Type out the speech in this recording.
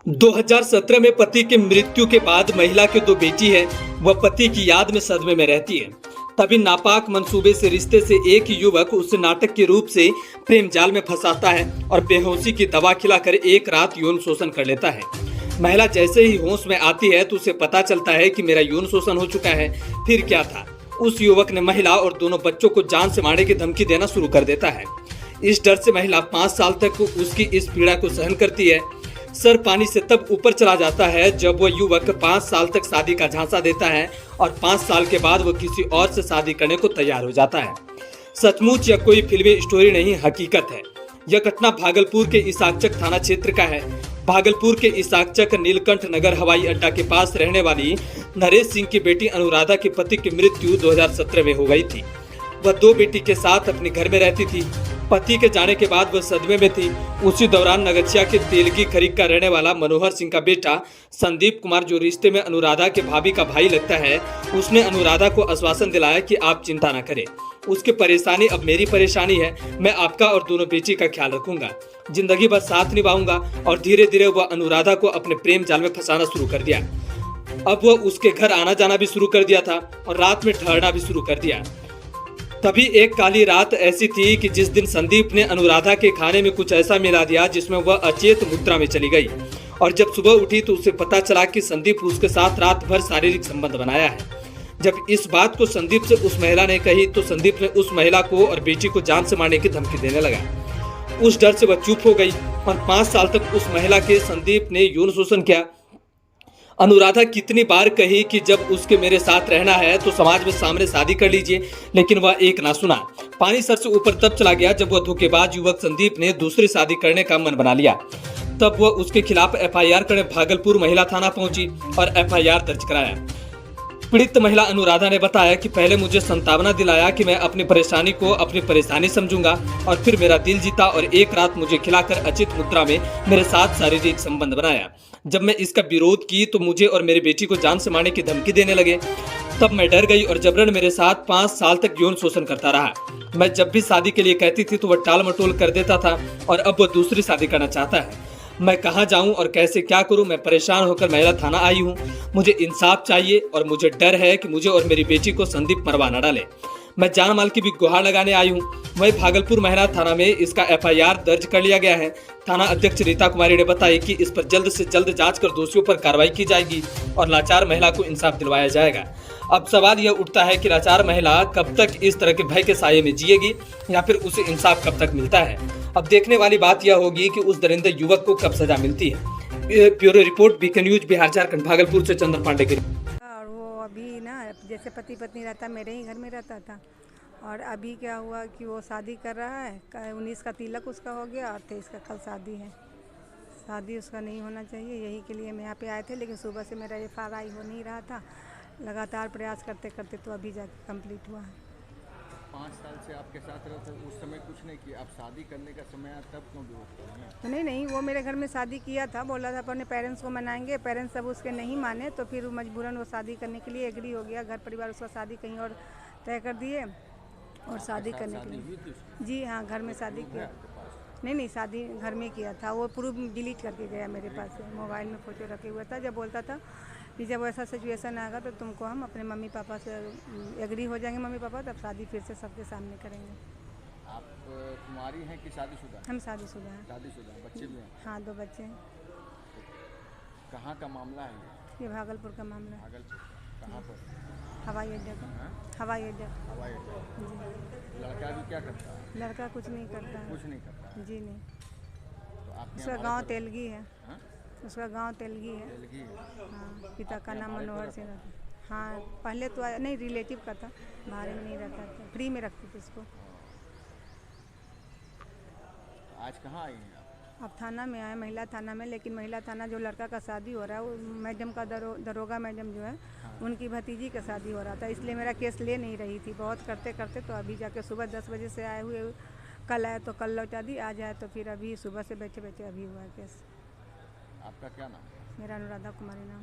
2017 में पति की मृत्यु के बाद महिला की दो बेटी है, वह पति की याद में सदमे में रहती है। तभी नापाक मंसूबे से रिश्ते से एक युवक उसे नाटक के रूप से प्रेम जाल में फंसाता है और बेहोशी की दवा खिलाकर एक रात यौन शोषण कर लेता है। महिला जैसे ही होश में आती है तो उसे पता चलता है कि मेरा यौन शोषण हो चुका है। फिर क्या था, उस युवक ने महिला और दोनों बच्चों को जान से मारने की धमकी देना शुरू कर देता है। इस डर से महिला 5 साल तक उसकी इस पीड़ा को सहन करती है। सर पानी से तब ऊपर चला जाता है जब वह युवक 5 साल तक शादी का झांसा देता है और 5 साल के बाद वह किसी और से शादी करने को तैयार हो जाता है। सचमुच यह कोई फिल्मी स्टोरी नहीं, हकीकत है। यह घटना भागलपुर के इसाकचक थाना क्षेत्र का है। भागलपुर के इसाकचक नीलकंठ नगर हवाई अड्डा के पास रहने वाली नरेश सिंह की बेटी अनुराधा के पति की मृत्यु 2017 में हो गई थी। वह 2 बेटी के साथ अपने घर में रहती थी। पति के जाने के बाद वह सदमे में थी। उसी दौरान नगच्छिया के तेलगी खरीक का रहने वाला मनोहर सिंह का बेटा संदीप कुमार, जो रिश्ते में अनुराधा के भाभी का भाई लगता है, उसने अनुराधा को आश्वासन दिलाया कि आप चिंता न करें, उसकी परेशानी अब मेरी परेशानी है। मैं आपका और दोनों बेटी का ख्याल रखूंगा, जिंदगी भर साथ निभाऊंगा। और धीरे धीरे वह अनुराधा को अपने प्रेम जाल में फंसाना शुरू कर दिया। अब वह उसके घर आना जाना भी शुरू कर दिया था और रात में ठहरना भी शुरू कर दिया। तभी एक काली रात ऐसी थी कि जिस दिन संदीप ने अनुराधा के खाने में कुछ ऐसा मिला दिया जिसमें वह अचेत मुद्रा में चली गई। और जब सुबह उठी तो उसे पता चला कि संदीप उसके साथ रात भर शारीरिक संबंध बनाया है। जब इस बात को संदीप से उस महिला ने कही तो संदीप ने उस महिला को और बेटी को जान से मारने की धमकी देने लगा। उस डर से वह चुप हो गई और 5 साल तक उस महिला के संदीप ने यौन शोषण किया। अनुराधा कितनी बार कही कि जब उसके मेरे साथ रहना है तो समाज में सामने शादी कर लीजिए, लेकिन वह एक ना सुना। पानी सर से ऊपर तब चला गया जब वह धोखेबाज युवक संदीप ने दूसरी शादी करने का मन बना लिया। तब वह उसके खिलाफ एफआईआर करने भागलपुर महिला थाना पहुंची और एफआईआर दर्ज कराया। पीड़ित महिला अनुराधा ने बताया कि पहले मुझे संतावना दिलाया कि मैं अपनी परेशानी को अपनी परेशानी समझूंगा और फिर मेरा दिल जीता और एक रात मुझे खिलाकर अचित मुद्रा में मेरे साथ शारीरिक संबंध बनाया। जब मैं इसका विरोध की तो मुझे और मेरी बेटी को जान से मारने की धमकी देने लगे। तब मैं डर गई और जबरन मेरे साथ 5 साल तक यौन शोषण करता रहा। मैं जब भी शादी के लिए कहती थी तो वह टाल मटोल कर देता था और अब वह दूसरी शादी करना चाहता है। मैं कहाँ जाऊं और कैसे क्या करूं, मैं परेशान होकर महिला थाना आई हूं। मुझे इंसाफ चाहिए और मुझे डर है कि मुझे और मेरी बेटी को संदीप मरवा न डाले। मैं जान माल की भी गुहार लगाने आई हूं। वहीं भागलपुर महिला थाना में इसका एफआईआर दर्ज कर लिया गया है। थाना अध्यक्ष रीता कुमारी ने बताया कि इस पर जल्द से जल्द जांच कर दोषियों पर कार्रवाई की जाएगी और लाचार महिला को इंसाफ दिलवाया जाएगा। अब सवाल यह उठता है कि लाचार महिला कब तक इस तरह के भय के साये में जिएगी या फिर उसे इंसाफ कब तक मिलता है। अब देखने वाली बात यह होगी कि उस दरिंदे युवक को कब सजा मिलती है। Bureau report, BK news, Bihar Jharkhand. Bhagalpur से चंद्र पांडे की। और वो अभी ना जैसे पति पत्नी रहता, मेरे ही घर में रहता था। और अभी क्या हुआ कि वो शादी कर रहा है, 19 का तिलक उसका हो गया और 23 का कल शादी है। शादी उसका नहीं होना चाहिए, यही के लिए मैं यहाँ पे आए थे। लेकिन सुबह से मेरा एफआईआर हो नहीं रहा था, लगातार प्रयास करते करते तो अभी जाके कंप्लीट हुआ है। 5 साल से आपके साथ रहे थे, उस समय कुछ नहीं किया, अब शादी करने का समय आया तब क्यों विरोध कर रहे हैं? नहीं नहीं, वो मेरे घर में शादी किया था, बोला था अपने पेरेंट्स को मनाएंगे। पेरेंट्स सब उसके नहीं माने तो फिर मजबूरन वो शादी करने के लिए एग्री हो गया। घर परिवार उसका शादी कहीं और तय कर दिए और शादी करने के लिए। जी हाँ, घर में शादी किया। नहीं नहीं, शादी घर में किया था। वो प्रूफ डिलीट करके गया मेरे पास से, मोबाइल में फ़ोटो रखे हुआ था। जब बोलता था कि जब ऐसा सिचुएशन आएगा तो तुमको हम अपने मम्मी पापा से एग्री हो जाएंगे मम्मी पापा, तब शादी फिर से सबके सामने करेंगे। आप कुमारी हैं कि शादीशुदा? हम शादीशुदा हैं। शादीशुदा, बच्चे भी हैं? हाँ, 2 बच्चे हैं। कहाँ का मामला है ये भागलपुर का मामला है। भागलपुर कहाँ पर? हवाई अड्डे का। हाँ? हवाई अड्डा। हवाई अड्डा। जी। लड़का भी क्या करता है? लड़का कुछ नहीं करता है। कुछ नहीं करता है। जी नहीं। तो आपके उसका यहाँ गांव भारत- तेलगी है। हाँ? उसका गांव तेलगी है। तेलगी है। हाँ, पिता का आपके नाम हमारे मनोहर तरफ सिंह था। हाँ, पहले तो नहीं, रिलेटिव का था, भाड़े में नहीं रहता था, फ्री में रखते थे उसको। तो आज कहाँ आई हैं आप? अब थाना में आए, महिला थाना में। लेकिन महिला थाना जो लड़का का शादी हो रहा है, वो मैडम का दरोगा मैडम जो है, उनकी भतीजी का शादी हो रहा था, इसलिए मेरा केस ले नहीं रही थी। बहुत करते करते तो अभी जाके सुबह 10 बजे से आए हुए, कल आए तो कल लौटा दी, आज आए तो फिर अभी सुबह से बैठे बैठे अभी हुआ है केस। आपका क्या नाम है? मेरा अनुराधा कुमारी नाम।